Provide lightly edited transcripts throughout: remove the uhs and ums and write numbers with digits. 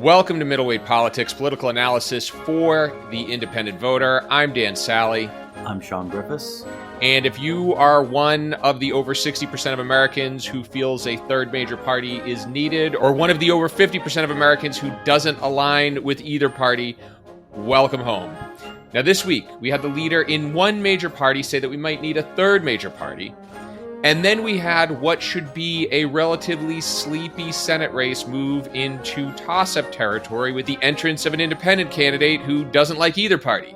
Welcome to Middleweight Politics, political analysis for the independent voter. I'm Dan Sally. I'm Shawn Griffiths. And if you are one of the over 60% of Americans who feels a third major party is needed, or one of the over 50% of Americans who doesn't align with either party, welcome home. Now this week, we had the leader in one major party say that we might need a third major party. And then we had what should be a relatively sleepy Senate race move into toss-up territory with the entrance of an independent candidate who doesn't like either party.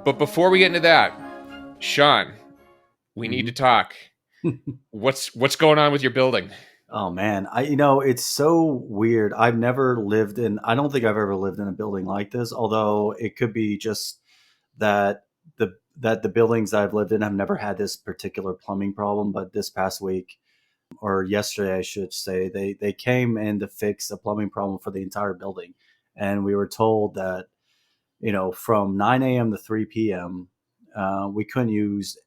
But before we get into that, Shawn, we need to talk. What's going on with your building? Oh man, it's so weird. I don't think I've ever lived in a building like this, although it could be just that the buildings that I've lived in have never had this particular plumbing problem. But this past week, or yesterday, I should say, they came in to fix a plumbing problem for the entire building. And we were told that, from 9 a.m. to 3 p.m., we couldn't use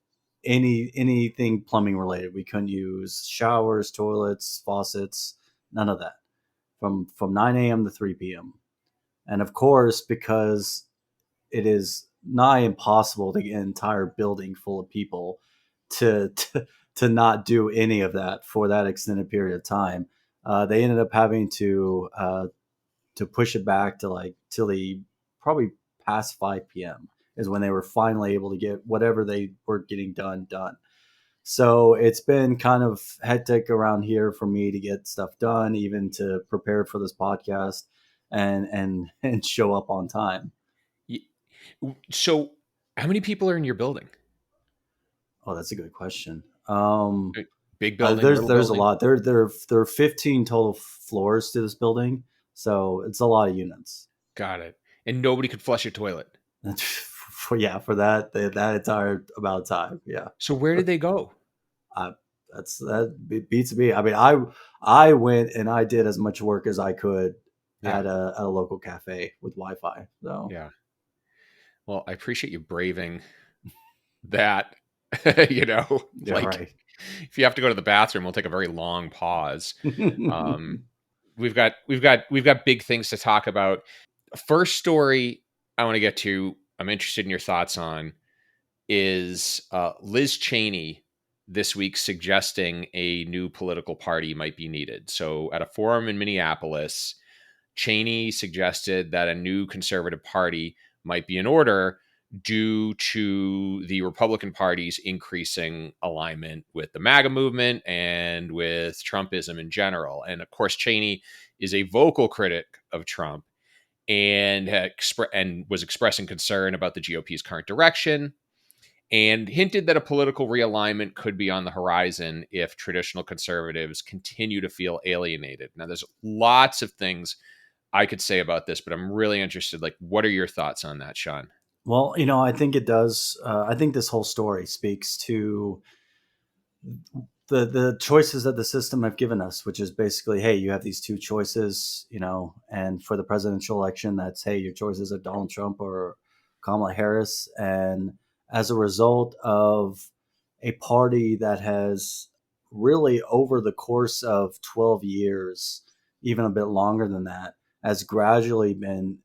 anything plumbing related. We couldn't use showers, toilets, faucets, none of that from 9 a.m. to 3 p.m. And of course, because it is nigh impossible to get an entire building full of people to not do any of that for that extended period of time, they ended up having to push it back to till the probably past 5 p.m. is when they were finally able to get whatever they were getting done. So it's been kind of hectic around here for me to get stuff done, even to prepare for this podcast and show up on time. So how many people are in your building? Oh, that's a good question. Big building. There's building? A lot. There are 15 total floors to this building, so it's a lot of units. Got it. And nobody could flush a toilet. For that entire amount of time. Yeah. So where did they go? That beats me. I mean, I went and I did as much work as I could at a local cafe with Wi-Fi. So yeah. Well, I appreciate you braving that. Right. If you have to go to the bathroom, we'll take a very long pause. We've got big things to talk about. First story I want to get to, I'm interested in your thoughts on, is Liz Cheney this week suggesting a new political party might be needed. So at a forum in Minneapolis, Cheney suggested that a new conservative party might be in order due to the Republican Party's increasing alignment with the MAGA movement and with Trumpism in general. And of course, Cheney is a vocal critic of Trump and was expressing concern about the GOP's current direction and hinted that a political realignment could be on the horizon if traditional conservatives continue to feel alienated. Now, there's lots of things I could say about this, but I'm really interested. What are your thoughts on that, Shawn? Well, I think it does. I think this whole story speaks to the choices that the system have given us, which is basically, hey, you have these two choices, and for the presidential election, that's, hey, your choices are Donald Trump or Kamala Harris. And as a result of a party that has really, over the course of 12 years, even a bit longer than that, has gradually been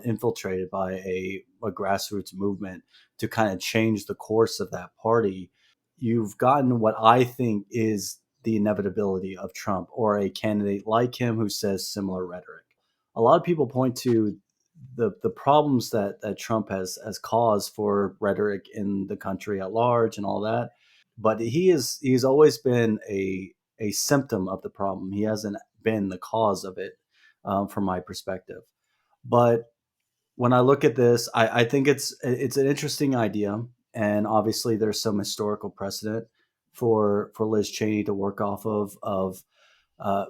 infiltrated by a grassroots movement to kind of change the course of that party, you've gotten what I think is the inevitability of Trump or a candidate like him who says similar rhetoric. A lot of people point to the problems that Trump has caused for rhetoric in the country at large and all that. But he's always been a symptom of the problem. He hasn't been the cause of it, from my perspective. But when I look at this, I think it's an interesting idea. And obviously there's some historical precedent for Liz Cheney to work off of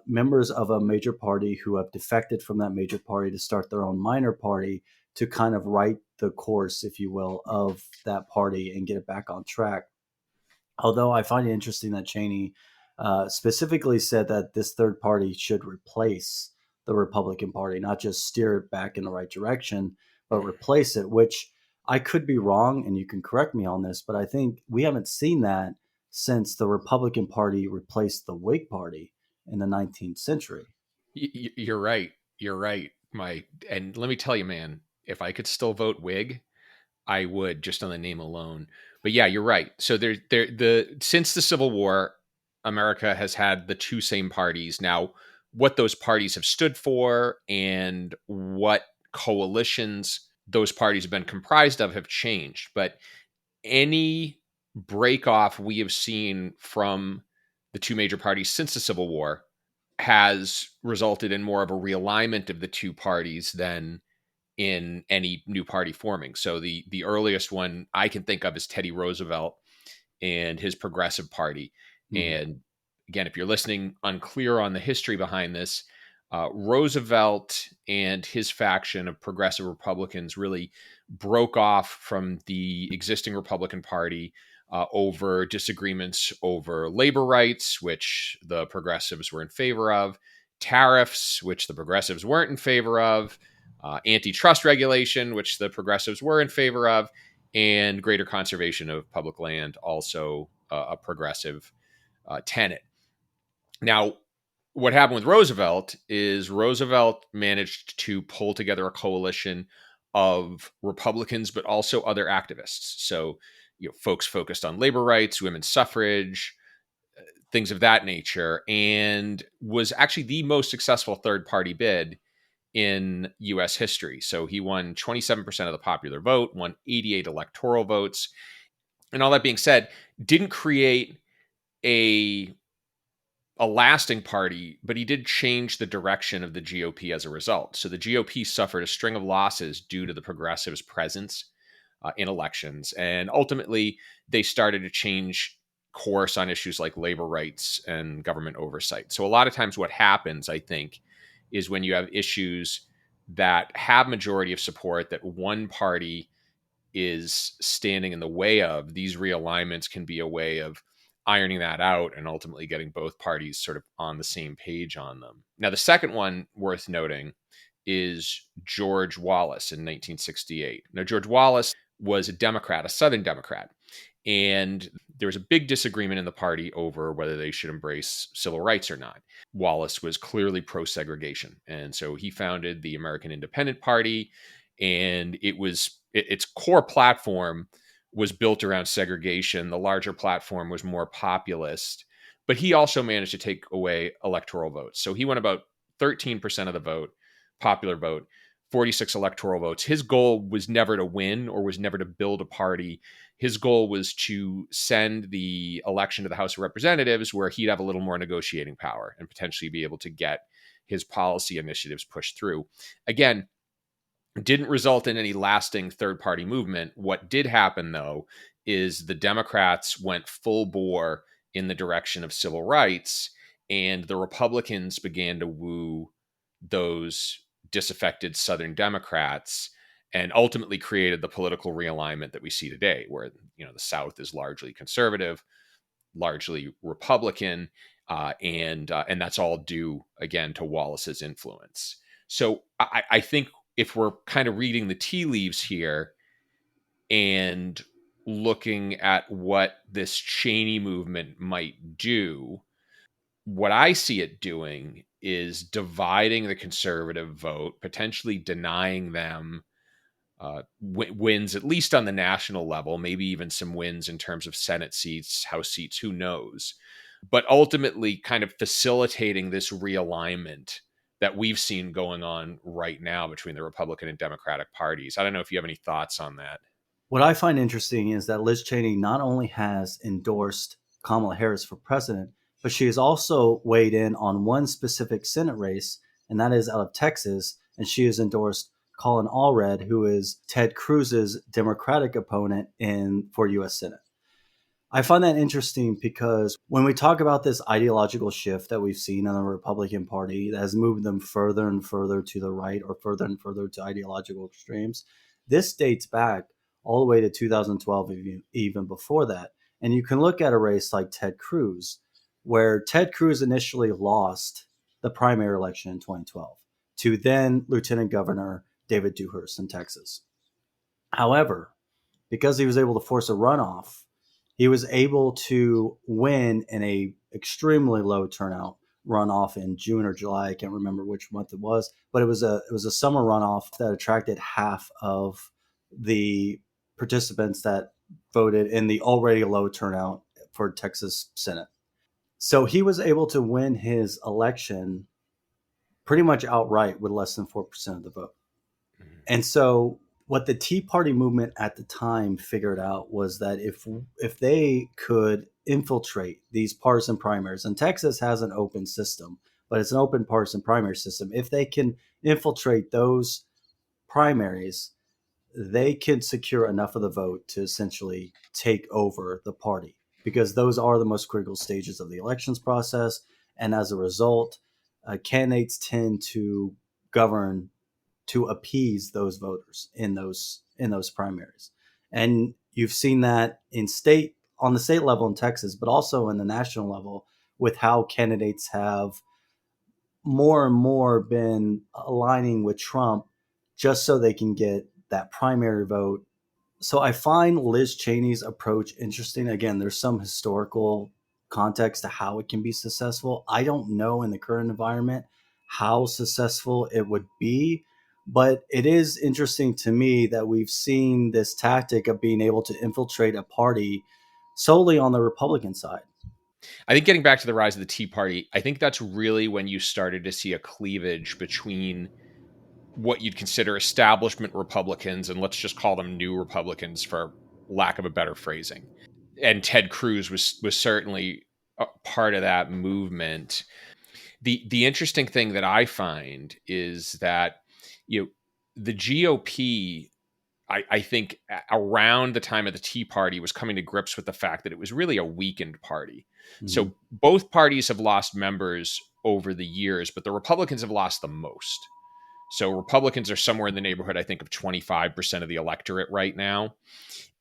members of a major party who have defected from that major party to start their own minor party to kind of right the course, if you will, of that party and get it back on track. Although I find it interesting that Cheney specifically said that this third party should replace the Republican Party, not just steer it back in the right direction, but replace it, which I could be wrong, and you can correct me on this, but I think we haven't seen that since the Republican Party replaced the Whig Party in the 19th century. You're right. And let me tell you, man, if I could still vote Whig, I would, just on the name alone. But yeah, you're right. So since the Civil War, America has had the two same parties. Now, what those parties have stood for and what coalitions those parties have been comprised of have changed. But any break off we have seen from the two major parties since the Civil War has resulted in more of a realignment of the two parties than in any new party forming. So the earliest one I can think of is Teddy Roosevelt and his Progressive Party. And again, if you're listening unclear on the history behind this, Roosevelt and his faction of progressive Republicans really broke off from the existing Republican Party over disagreements over labor rights, which the progressives were in favor of, tariffs, which the progressives weren't in favor of, antitrust regulation, which the progressives were in favor of, and greater conservation of public land, also a progressive tenet. Now, what happened with Roosevelt is Roosevelt managed to pull together a coalition of Republicans, but also other activists. So, folks focused on labor rights, women's suffrage, things of that nature, and was actually the most successful third party bid in US history. So he won 27% of the popular vote, won 88 electoral votes. And all that being said, didn't create a lasting party, but he did change the direction of the GOP as a result. So the GOP suffered a string of losses due to the progressives' presence in elections. And ultimately, they started to change course on issues like labor rights and government oversight. So a lot of times what happens, I think, is when you have issues that have majority of support that one party is standing in the way of, these realignments can be a way of ironing that out and ultimately getting both parties sort of on the same page on them. Now, the second one worth noting is George Wallace in 1968. Now, George Wallace was a Democrat, a Southern Democrat, and there was a big disagreement in the party over whether they should embrace civil rights or not. Wallace was clearly pro-segregation, and so he founded the American Independent Party, and its core platform was built around segregation. The larger platform was more populist, but he also managed to take away electoral votes. So he won about 13% of the vote, popular vote, 46 electoral votes. His goal was never to win or was never to build a party. His goal was to send the election to the House of Representatives, where he'd have a little more negotiating power and potentially be able to get his policy initiatives pushed through. Again, didn't result in any lasting third party movement. What did happen, though, is the Democrats went full bore in the direction of civil rights, and the Republicans began to woo those disaffected Southern Democrats and ultimately created the political realignment that we see today, where the South is largely conservative, largely Republican, and that's all due again to Wallace's influence. So I think if we're kind of reading the tea leaves here and looking at what this Cheney movement might do, what I see it doing is dividing the conservative vote, potentially denying them wins, at least on the national level, maybe even some wins in terms of Senate seats, House seats, who knows, but ultimately kind of facilitating this realignment that we've seen going on right now between the Republican and Democratic parties. I don't know if you have any thoughts on that. What I find interesting is that Liz Cheney not only has endorsed Kamala Harris for president, but she has also weighed in on one specific Senate race, and that is out of Texas. And she has endorsed Colin Allred, who is Ted Cruz's Democratic opponent for U.S. Senate. I find that interesting because when we talk about this ideological shift that we've seen in the Republican Party that has moved them further and further to the right or further and further to ideological extremes, this dates back all the way to 2012, even before that. And you can look at a race like Ted Cruz, where Ted Cruz initially lost the primary election in 2012 to then Lieutenant Governor David Dewhurst in Texas. However, because he was able to force a runoff, he was able to win in a extremely low turnout runoff in June or July. I can't remember which month it was, but it was a summer runoff that attracted half of the participants that voted in the already low turnout for Texas Senate. So he was able to win his election pretty much outright with less than 4% of the vote. And so what the Tea Party movement at the time figured out was that if they could infiltrate these partisan primaries, and Texas has an open system, but it's an open partisan primary system, if they can infiltrate those primaries, they can secure enough of the vote to essentially take over the party, because those are the most critical stages of the elections process. And as a result, candidates tend to govern to appease those voters in those primaries. And you've seen that on the state level in Texas, but also in the national level, with how candidates have more and more been aligning with Trump just so they can get that primary vote. So I find Liz Cheney's approach interesting. Again, there's some historical context to how it can be successful. I don't know in the current environment how successful it would be, but it is interesting to me that we've seen this tactic of being able to infiltrate a party solely on the Republican side. I think getting back to the rise of the Tea Party, I think that's really when you started to see a cleavage between what you'd consider establishment Republicans, and let's just call them new Republicans for lack of a better phrasing. And Ted Cruz was certainly a part of that movement. The interesting thing that I find is that, you know, the GOP, I think around the time of the Tea Party, was coming to grips with the fact that it was really a weakened party. Mm-hmm. So both parties have lost members over the years, but the Republicans have lost the most. So Republicans are somewhere in the neighborhood, I think, of 25% of the electorate right now.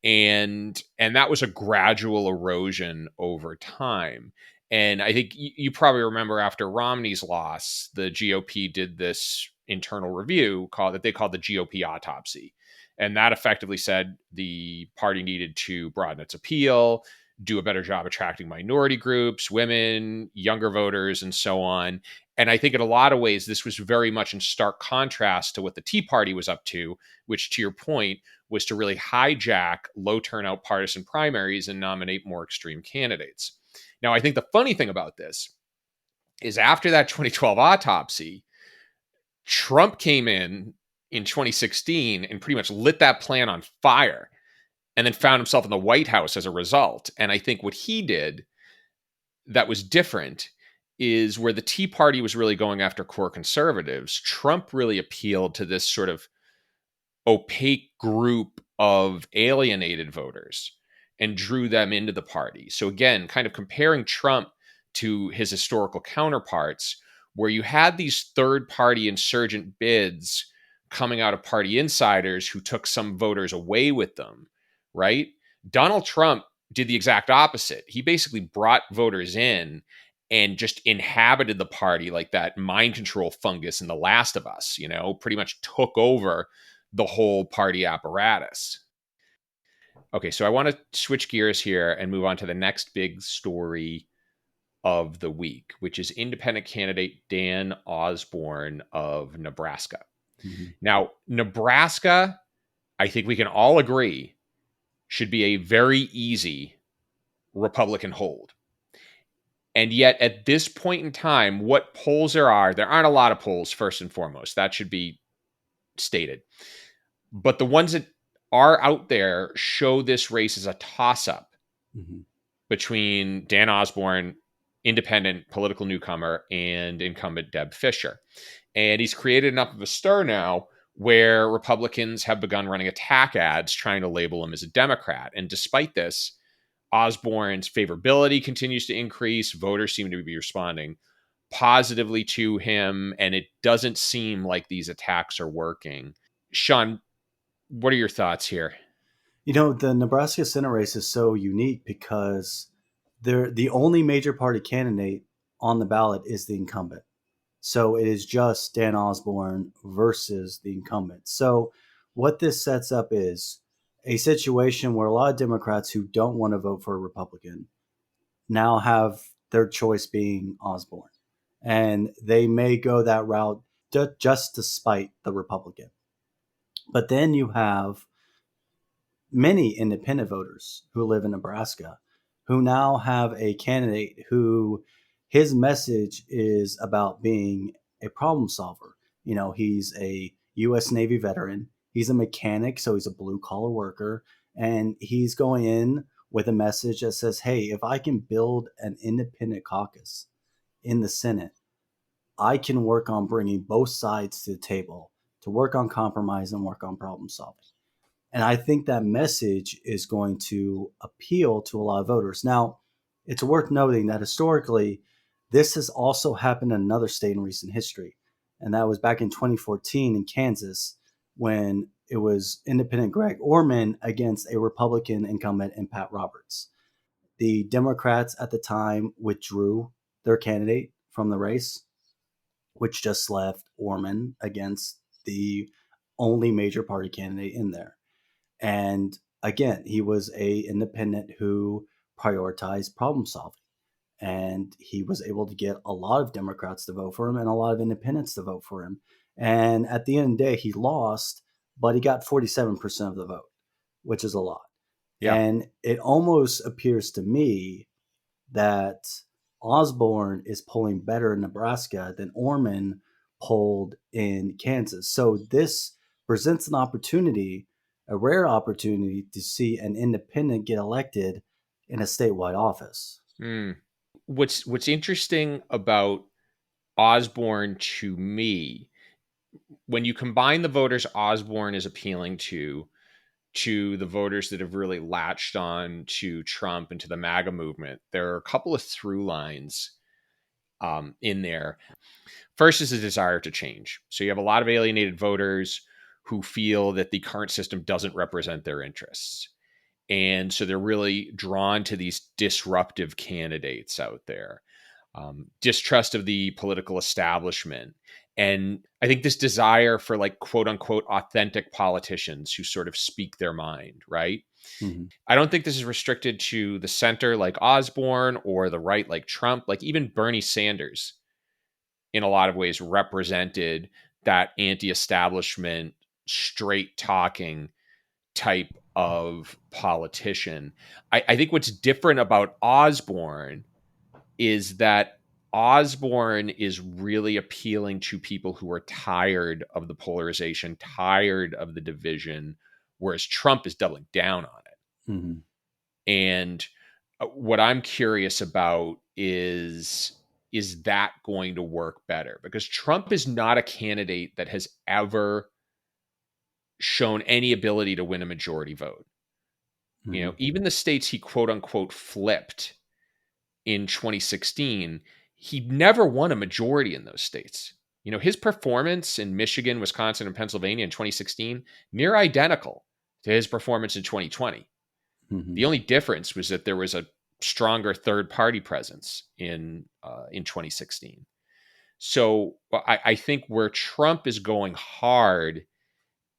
And that was a gradual erosion over time. And I think you probably remember after Romney's loss, the GOP did this internal review that they called the GOP autopsy. And that effectively said the party needed to broaden its appeal, do a better job attracting minority groups, women, younger voters, and so on. And I think in a lot of ways, this was very much in stark contrast to what the Tea Party was up to, which, to your point, was to really hijack low turnout partisan primaries and nominate more extreme candidates. Now, I think the funny thing about this is after that 2012 autopsy, Trump came in 2016 and pretty much lit that plan on fire, and then found himself in the White House as a result. And I think what he did that was different is where the Tea Party was really going after core conservatives, Trump really appealed to this sort of opaque group of alienated voters and drew them into the party. So again, kind of comparing Trump to his historical counterparts, where you had these third-party insurgent bids coming out of party insiders who took some voters away with them, right? Donald Trump did the exact opposite. He basically brought voters in and just inhabited the party like that mind control fungus in The Last of Us, pretty much took over the whole party apparatus. Okay, so I want to switch gears here and move on to the next big story of the week, which is independent candidate Dan Osborne of Nebraska. Mm-hmm. Now, Nebraska, I think we can all agree, should be a very easy Republican hold. And yet, at this point in time, what polls there aren't a lot of polls, first and foremost. That should be stated. But the ones that are out there show this race as a toss-up between Dan Osborne, independent political newcomer, and incumbent Deb Fischer. And he's created enough of a stir now where Republicans have begun running attack ads trying to label him as a Democrat. And despite this, Osborne's favorability continues to increase. Voters seem to be responding positively to him, and it doesn't seem like these attacks are working. Shawn, what are your thoughts here? The Nebraska Senate race is so unique because the only major party candidate on the ballot is the incumbent. So it is just Dan Osborne versus the incumbent. So what this sets up is a situation where a lot of Democrats who don't want to vote for a Republican now have their choice being Osborne. and they may go that route just to spite the Republican. But then you have many independent voters who live in Nebraska who now have a candidate who his message is about being a problem solver. You know, he's a U.S. Navy veteran. He's a mechanic, so he's a blue collar worker. And he's going in with a message that says, hey, if I can build an independent caucus in the Senate, I can work on bringing both sides to the table to work on compromise and work on problem solving. And I think that message is going to appeal to a lot of voters. Now, it's worth noting that historically, this has also happened in another state in recent history. And that was back in 2014 in Kansas when it was independent Greg Orman against a Republican incumbent in Pat Roberts. The Democrats at the time withdrew their candidate from the race, which just left Orman against the only major party candidate in there. And again, he was a independent who prioritized problem solving. And he was able to get a lot of Democrats to vote for him and a lot of independents to vote for him. And at the end of the day, he lost, but he got 47% of the vote, which is a lot. Yeah. And it almost appears to me that Osborne is polling better in Nebraska than Orman polled in Kansas. So this presents an opportunity, a rare opportunity, to see an independent get elected in a statewide office. What's interesting about Osborne to me, when you combine the voters Osborne is appealing to the voters that have really latched on to Trump and to the MAGA movement, there are a couple of through lines in there. First is a desire to change. So you have a lot of alienated voters who feel that the current system doesn't represent their interests. And so they're really drawn to these disruptive candidates out there. Distrust of the political establishment. And I think this desire for like quote unquote authentic politicians who sort of speak their mind, right? Mm-hmm. I don't think this is restricted to the center like Osborne or the right like Trump. Like even Bernie Sanders in a lot of ways represented that anti-establishment, straight talking type of politician. I think what's different about Osborne is that Osborne is really appealing to people who are tired of the polarization, tired of the division, whereas Trump is doubling down on it. Mm-hmm. And what I'm curious about is that going to work better? Because Trump is not a candidate that has ever shown any ability to win a majority vote. Mm-hmm. You know, even the states he quote unquote flipped in 2016, he never won a majority in those states. You know, his performance in Michigan, Wisconsin, and Pennsylvania in 2016, near identical to his performance in 2020. Mm-hmm. The only difference was that there was a stronger third party presence in 2016. So I think where Trump is going hard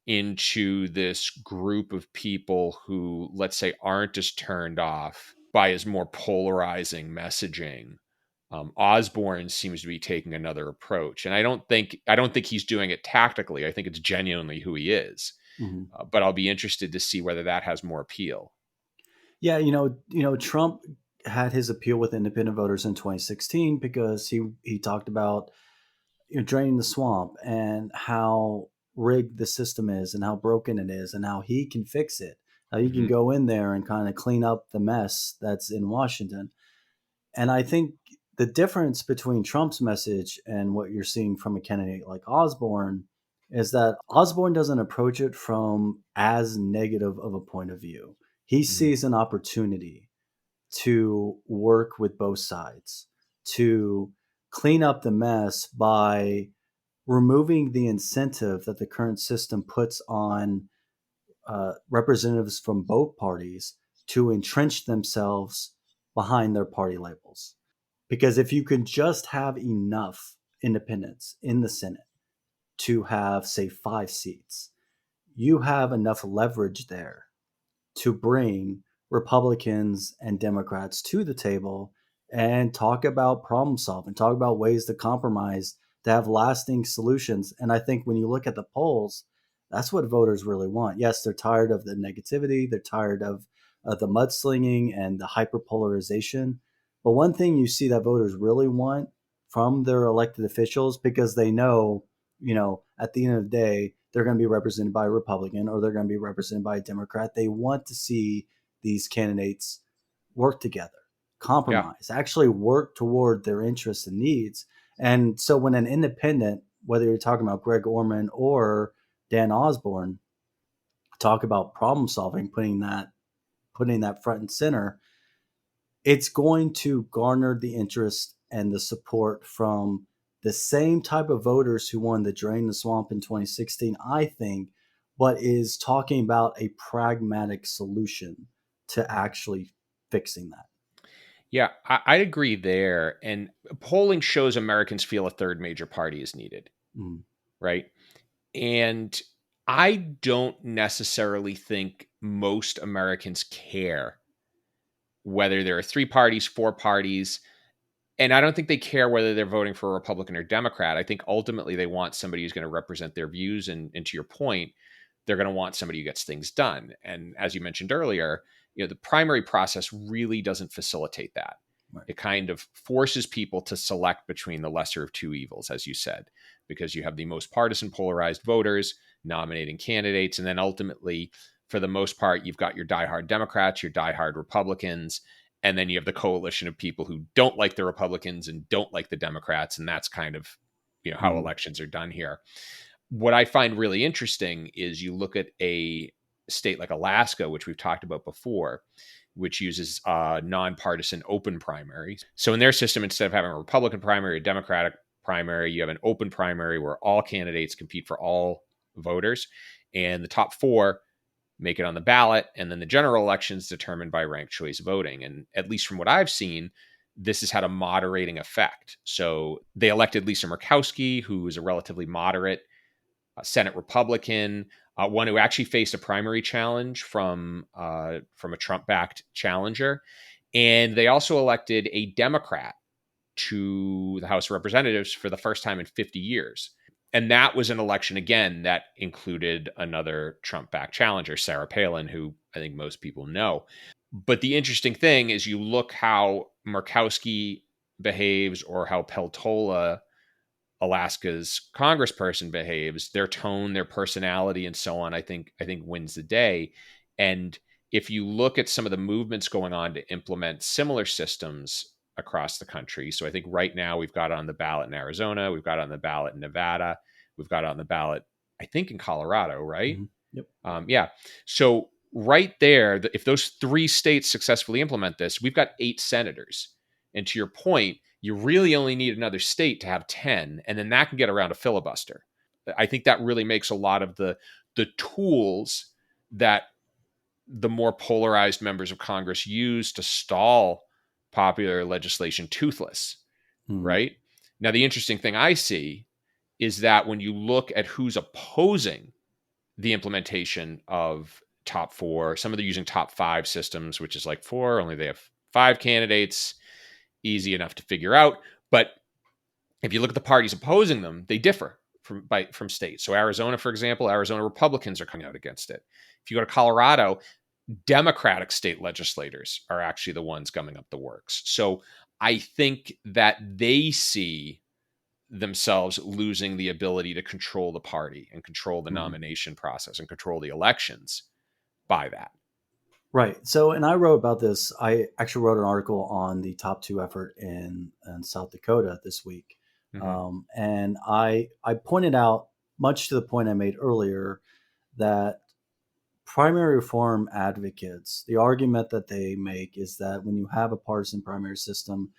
into this group of people who, let's say, aren't as turned off by his more polarizing messaging, Osborne seems to be taking another approach, and I don't think he's doing it tactically. I think it's genuinely who he is. Mm-hmm. But I'll be interested to see whether that has more appeal. Yeah, you know, Trump had his appeal with independent voters in 2016 because he talked about draining the swamp and how rigged the system is and how broken it is and how he can fix it. How he can go in there and kind of clean up the mess that's in Washington. And I think the difference between Trump's message and what you're seeing from a candidate like Osborne is that Osborne doesn't approach it from as negative of a point of view. He sees an opportunity to work with both sides, to clean up the mess by removing the incentive that the current system puts on representatives from both parties to entrench themselves behind their party labels. Because if you can just have enough independents in the Senate to have, say, 5 seats, you have enough leverage there to bring Republicans and Democrats to the table and talk about problem solving, talk about ways to compromise, to have lasting solutions. And I think when you look at the polls, that's what voters really want. Yes, they're tired of the negativity, they're tired of the mudslinging and the hyperpolarization. But one thing you see that voters really want from their elected officials, because they know, at the end of the day, they're going to be represented by a Republican or they're going to be represented by a Democrat. They want to see these candidates work together, Yeah. compromise, actually work toward their interests and needs. And so when an independent, whether you're talking about Greg Orman or Dan Osborne, talk about problem solving, putting that front and center, it's going to garner the interest and the support from the same type of voters who wanted to drain the swamp in 2016, I think, but is talking about a pragmatic solution to actually fixing that. Yeah, I'd agree there. And polling shows Americans feel a third major party is needed, Mm. right? And I don't necessarily think most Americans care whether there are three parties, four parties. And I don't think they care whether they're voting for a Republican or Democrat. I think ultimately they want somebody who's going to represent their views. And to your point, they're going to want somebody who gets things done. And as you mentioned earlier, the primary process really doesn't facilitate that. Right. It kind of forces people to select between the lesser of two evils, as you said, because you have the most partisan polarized voters nominating candidates. And then ultimately, for the most part, you've got your diehard Democrats, your diehard Republicans, and then you have the coalition of people who don't like the Republicans and don't like the Democrats. And that's kind of, how elections are done here. What I find really interesting is you look at a state like Alaska, which we've talked about before, which uses nonpartisan open primaries. So in their system, instead of having a Republican primary, a Democratic primary, you have an open primary where all candidates compete for all voters, and the top four make it on the ballot, and then the general elections determined by ranked choice voting. And at least from what I've seen, this has had a moderating effect. So they elected Lisa Murkowski, who is a relatively moderate Senate Republican, one who actually faced a primary challenge from a Trump-backed challenger. And they also elected a Democrat to the House of Representatives for the first time in 50 years. And that was an election, again, that included another Trump-backed challenger, Sarah Palin, who I think most people know. But the interesting thing is you look how Murkowski behaves or how Peltola, Alaska's congressperson, behaves, their tone, their personality, and so on, I think wins the day. And if you look at some of the movements going on to implement similar systems across the country, so I think right now we've got it on the ballot in Arizona, we've got it on the ballot in Nevada, we've got it on the ballot, I think, in Colorado, right? Mm-hmm. Yep. Yeah. So right there, if those three states successfully implement this, we've got 8 senators. And to your point, you really only need another state to have 10, and then that can get around a filibuster. I think that really makes a lot of the tools that the more polarized members of Congress use to stall popular legislation toothless, right? Now, the interesting thing I see is that when you look at who's opposing the implementation of top 4, some of them using top 5 systems, which is like 4, only they have 5 candidates, easy enough to figure out. But if you look at the parties opposing them, they differ from states. So Arizona, for example, Arizona Republicans are coming out against it. If you go to Colorado, Democratic state legislators are actually the ones gumming up the works. So I think that they see themselves losing the ability to control the party and control the nomination process and control the elections by that. Right. So, and I wrote about this. I actually wrote an article on the top 2 effort in South Dakota this week. Mm-hmm. And I pointed out, much to the point I made earlier, that primary reform advocates, the argument that they make is that when you have a partisan primary system,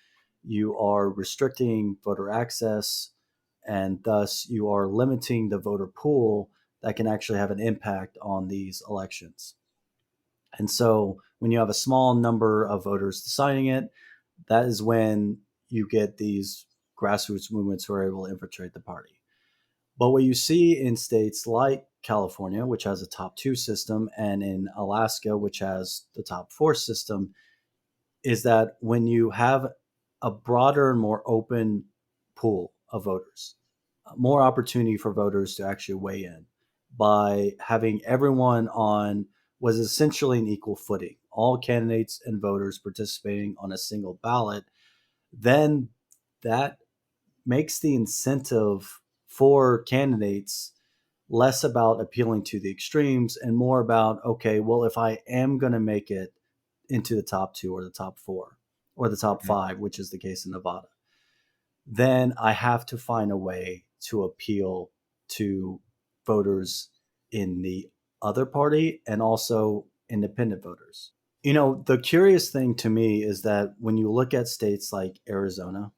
you are restricting voter access, and thus you are limiting the voter pool that can actually have an impact on these elections. And so when you have a small number of voters deciding it, that is when you get these grassroots movements who are able to infiltrate the party. But what you see in states like California, which has a top 2 system, and in Alaska, which has the top 4 system, is that when you have a broader and more open pool of voters, more opportunity for voters to actually weigh in by having everyone on was essentially an equal footing, all candidates and voters participating on a single ballot, then that makes the incentive for candidates less about appealing to the extremes and more about, okay, well, if I am going to make it into the top two or the top four or the top Mhm. five, which is the case in Nevada, then I have to find a way to appeal to voters in the other party and also independent voters. You know, the curious thing to me is that when you look at states like Arizona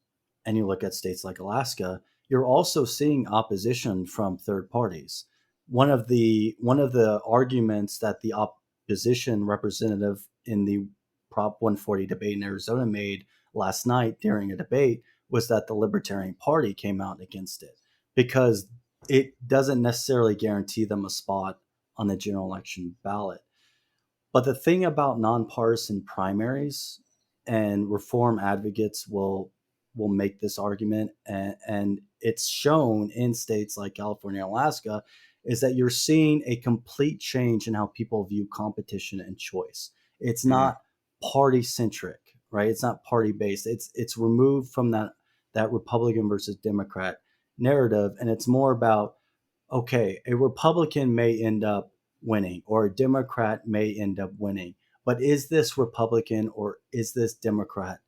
and you look at states like Alaska, you're also seeing opposition from third parties. One of the arguments that the opposition representative in the Prop 140 debate in Arizona made last night during a debate was that the Libertarian Party came out against it because it doesn't necessarily guarantee them a spot on the general election ballot. But the thing about nonpartisan primaries, and reform advocates will make this argument, and it's shown in states like California and Alaska, is that you're seeing a complete change in how people view competition and choice. It's Mhm. not party centric, right? It's not party based. It's removed from that Republican versus Democrat narrative, and it's more about, okay, a Republican may end up winning or a Democrat may end up winning. But is this Republican or is this Democrat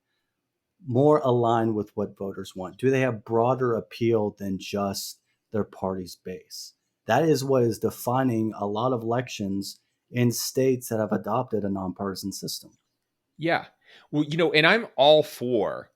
more aligned with what voters want? Do they have broader appeal than just their party's base? That is what is defining a lot of elections in states that have adopted a nonpartisan system. Yeah. Well, and I'm all for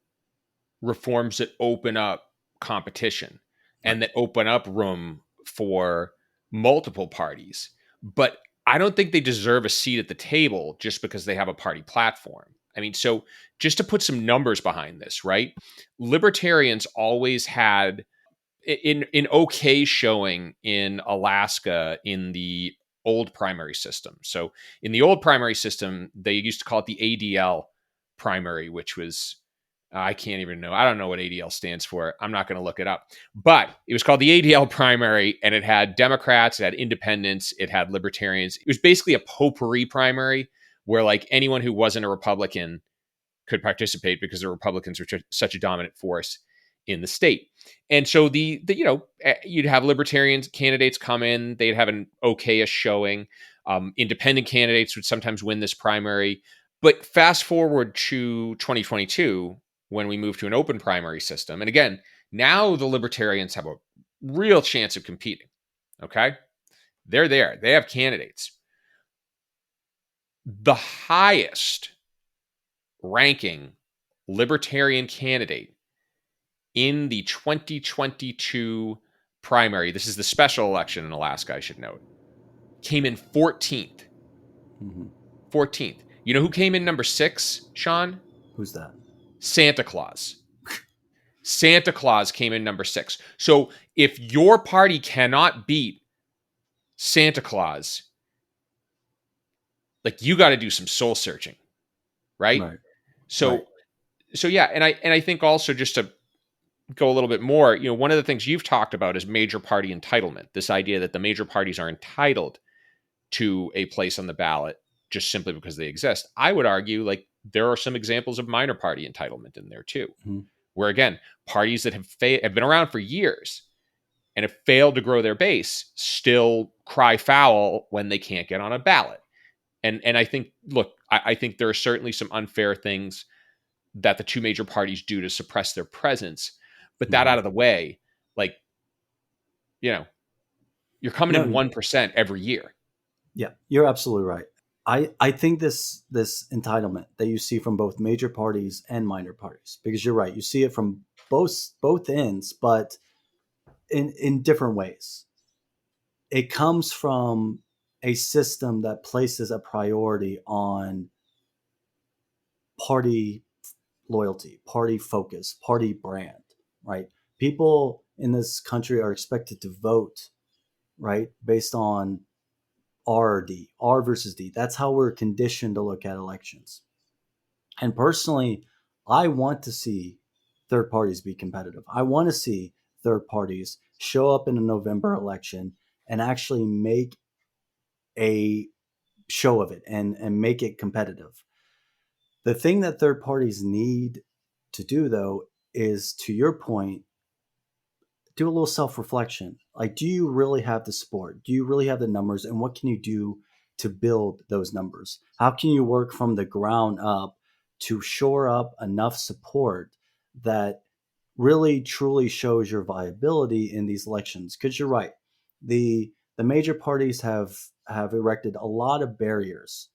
reforms that open up competition Right. and that open up room for multiple parties. But I don't think they deserve a seat at the table just because they have a party platform. I mean, so just to put some numbers behind this, right? Libertarians always had in okay showing in Alaska in the old primary system. So in the old primary system, they used to call it the ADL primary, which was I can't even know. I don't know what ADL stands for. I'm not going to look it up. But it was called the ADL primary, and it had Democrats, it had independents, it had libertarians. It was basically a potpourri primary where like anyone who wasn't a Republican could participate because the Republicans were such a dominant force in the state. And so you'd have libertarian candidates come in, they'd have an okayish showing. Independent candidates would sometimes win this primary. But fast forward to 2022 when we move to an open primary system. And again, now the libertarians have a real chance of competing. Okay. They're there. They have candidates. The highest ranking libertarian candidate in the 2022 primary, this is the special election in Alaska, I should note, came in 14th. Mm-hmm. 14th. You know who came in number 6, Shawn? Who's that? Santa Claus. Santa Claus came in number 6. So if your party cannot beat Santa Claus, like you got to do some soul searching, right? Right. Right. So yeah, and I think also just to go a little bit more, one of the things you've talked about is major party entitlement. This idea that the major parties are entitled to a place on the ballot just simply because they exist. I would argue like there are some examples of minor party entitlement in there too, Mm-hmm. where again, parties that have been around for years and have failed to grow their base still cry foul when they can't get on a ballot. And I think, look, I think there are certainly some unfair things that the two major parties do to suppress their presence. But that Mm-hmm. out of the way, like, you know, you're coming in No, 1% every year. yeah, you're absolutely right. I think this entitlement that you see from both major parties and minor parties, because you're right, you see it from both ends, but in different ways. It comes from a system that places a priority on party loyalty, party focus, party brand, right? People in this country are expected to vote, right, based on R or D, R versus D. That's how we're conditioned to look at elections. And personally, I want to see third parties be competitive. I want to see third parties show up in a November election and actually make a show of it and make it competitive. The thing that third parties need to do, though, is, to your point, do a little self reflection. Like, do you really have the support? Do you really have the numbers? And what can you do to build those numbers? How can you work from the ground up to shore up enough support that really truly shows your viability in these elections? Because you're right, the major parties have erected a lot of barriers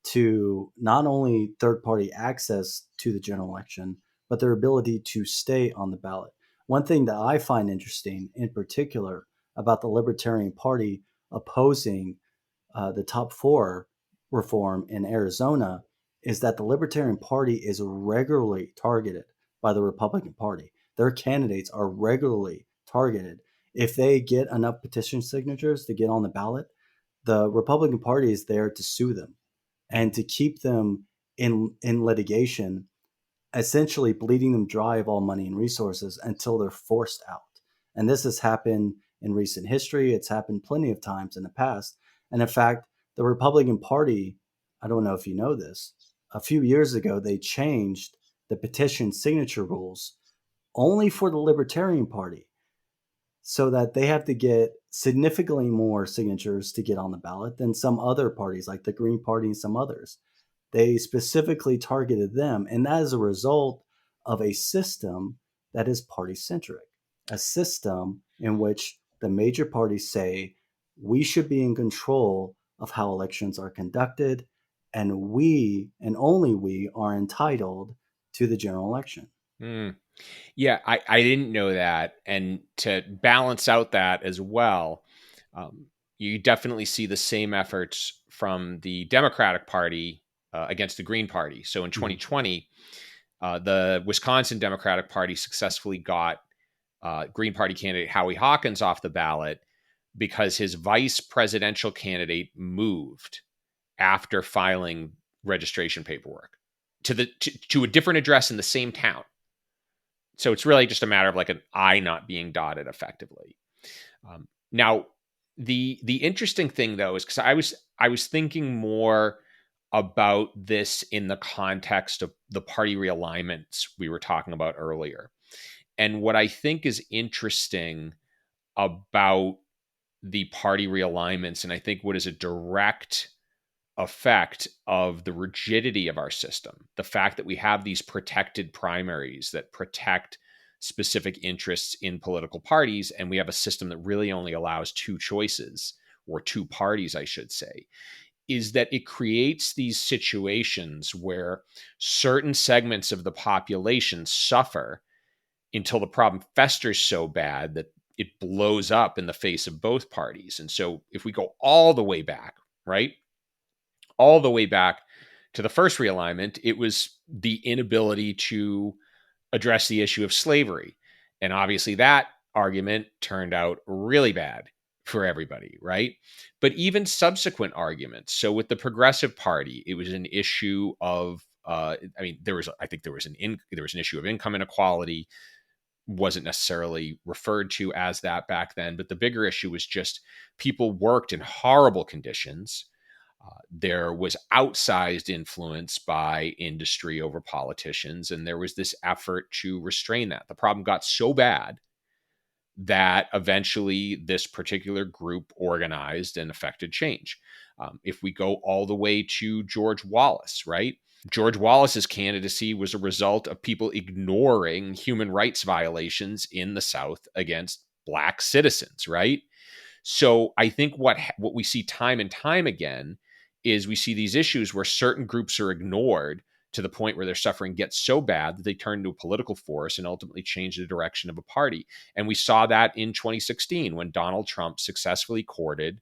to not only third party access to the general election, but their ability to stay on the ballot. One thing that I find interesting in particular about the Libertarian Party opposing the top four reform in Arizona is that the Libertarian Party is regularly targeted by the Republican Party. Their candidates are regularly targeted. If they get enough petition signatures to get on the ballot, the Republican Party is there to sue them and to keep them in litigation, essentially bleeding them dry of all money and resources until they're forced out. And this has happened in recent history. It's happened plenty of times in the past. And in fact, the Republican Party, I don't know if you know this, a few years ago, they changed the petition signature rules only for the Libertarian Party so that they have to get significantly more signatures to get on the ballot than some other parties, like the Green Party and some others. They specifically targeted them, and that is a result of a system that is party centric, a system in which the major parties say we should be in control of how elections are conducted, and we and only we are entitled to the general election. Yeah, I didn't know that. And to balance out that as well, you definitely see the same efforts from the Democratic Party against the Green Party. So in 2020, the Wisconsin Democratic Party successfully got Green Party candidate Howie Hawkins off the ballot because his vice presidential candidate moved after filing registration paperwork to a different address in the same town. So it's really just a matter of like an I not being dotted effectively. Now, the interesting thing though is because I was thinking more about this in the context of the party realignments we were talking about earlier. And what I think is interesting about the party realignments, and I think what is a direct effect of the rigidity of our system, the fact that we have these protected primaries that protect specific interests in political parties, and we have a system that really only allows two choices, or two parties, I should say, is that it creates these situations where certain segments of the population suffer until the problem festers so bad that it blows up in the face of both parties. And so if we go all the way back, right? All the way back to the first realignment, it was the inability to address the issue of slavery. And obviously that argument turned out really bad for everybody, right? But even subsequent arguments. So with the Progressive Party, it was an issue of, there was an issue of income inequality. Wasn't necessarily referred to as that back then, but the bigger issue was just people worked in horrible conditions. There was outsized influence by industry over politicians, and there was this effort to restrain that. The problem got so bad that eventually this particular group organized and effected change. If we go all the way to George Wallace, right? George Wallace's candidacy was a result of people ignoring human rights violations in the South against Black citizens, right? So I think what we see time and time again is we see these issues where certain groups are ignored to the point where their suffering gets so bad that they turn into a political force and ultimately change the direction of a party. And we saw that in 2016 when Donald Trump successfully courted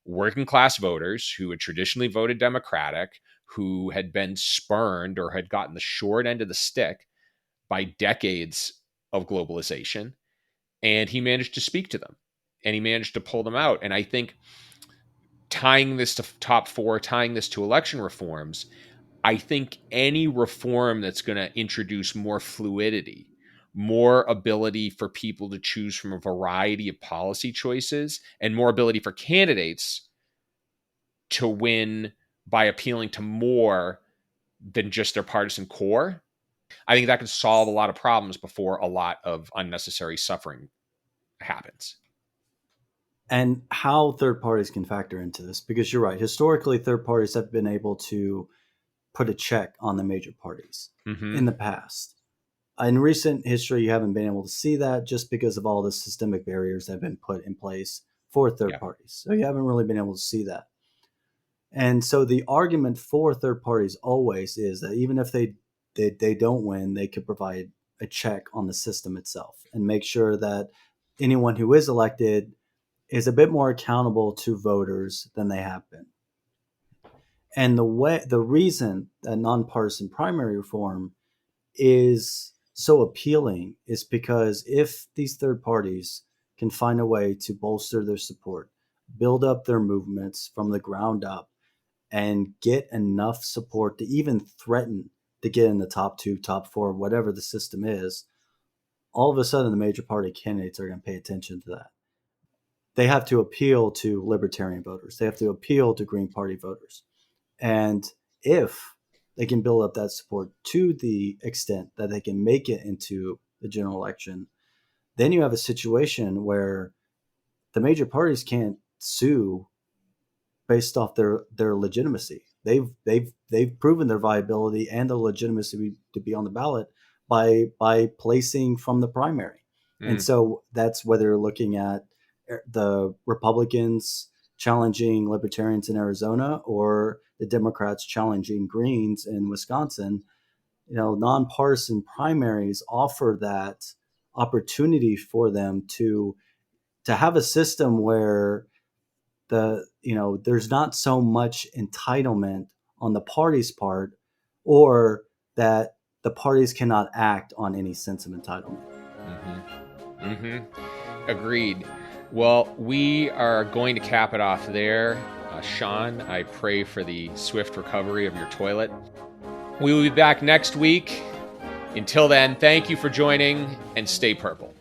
working class voters who had traditionally voted Democratic, who had been spurned or had gotten the short end of the stick by decades of globalization. And he managed to speak to them and he managed to pull them out. And I think tying this to top four, tying this to election reforms, I think any reform that's going to introduce more fluidity, more ability for people to choose from a variety of policy choices, and more ability for candidates to win by appealing to more than just their partisan core, I think that could solve a lot of problems before a lot of unnecessary suffering happens. And how third parties can factor into this, because you're right. Historically, third parties have been able to put a check on the major parties in the past. In recent history, you haven't been able to see that just because of all the systemic barriers that have been put in place for third parties. So you haven't really been able to see that. And so the argument for third parties always is that even if they don't win, they could provide a check on the system itself and make sure that anyone who is elected is a bit more accountable to voters than they have been. And the reason that nonpartisan primary reform is so appealing is because if these third parties can find a way to bolster their support, build up their movements from the ground up, and get enough support to even threaten to get in the top 2, top 4, whatever the system is, all of a sudden the major party candidates are going to pay attention to that. They have to appeal to libertarian voters. They have to appeal to Green Party voters. And if they can build up that support to the extent that they can make it into the general election, then you have a situation where the major parties can't sue based off their legitimacy. They've proven their viability and the legitimacy to be on the ballot by placing from the primary. And so that's whether you're looking at the Republicans challenging libertarians in Arizona or the Democrats challenging Greens in Wisconsin. Nonpartisan primaries offer that opportunity for them to have a system where there's not so much entitlement on the party's part, or that the parties cannot act on any sense of entitlement. Agreed. Well, we are going to cap it off there. Shawn, I pray for the swift recovery of your toilet. We will be back next week. Until then, thank you for joining, and stay purple.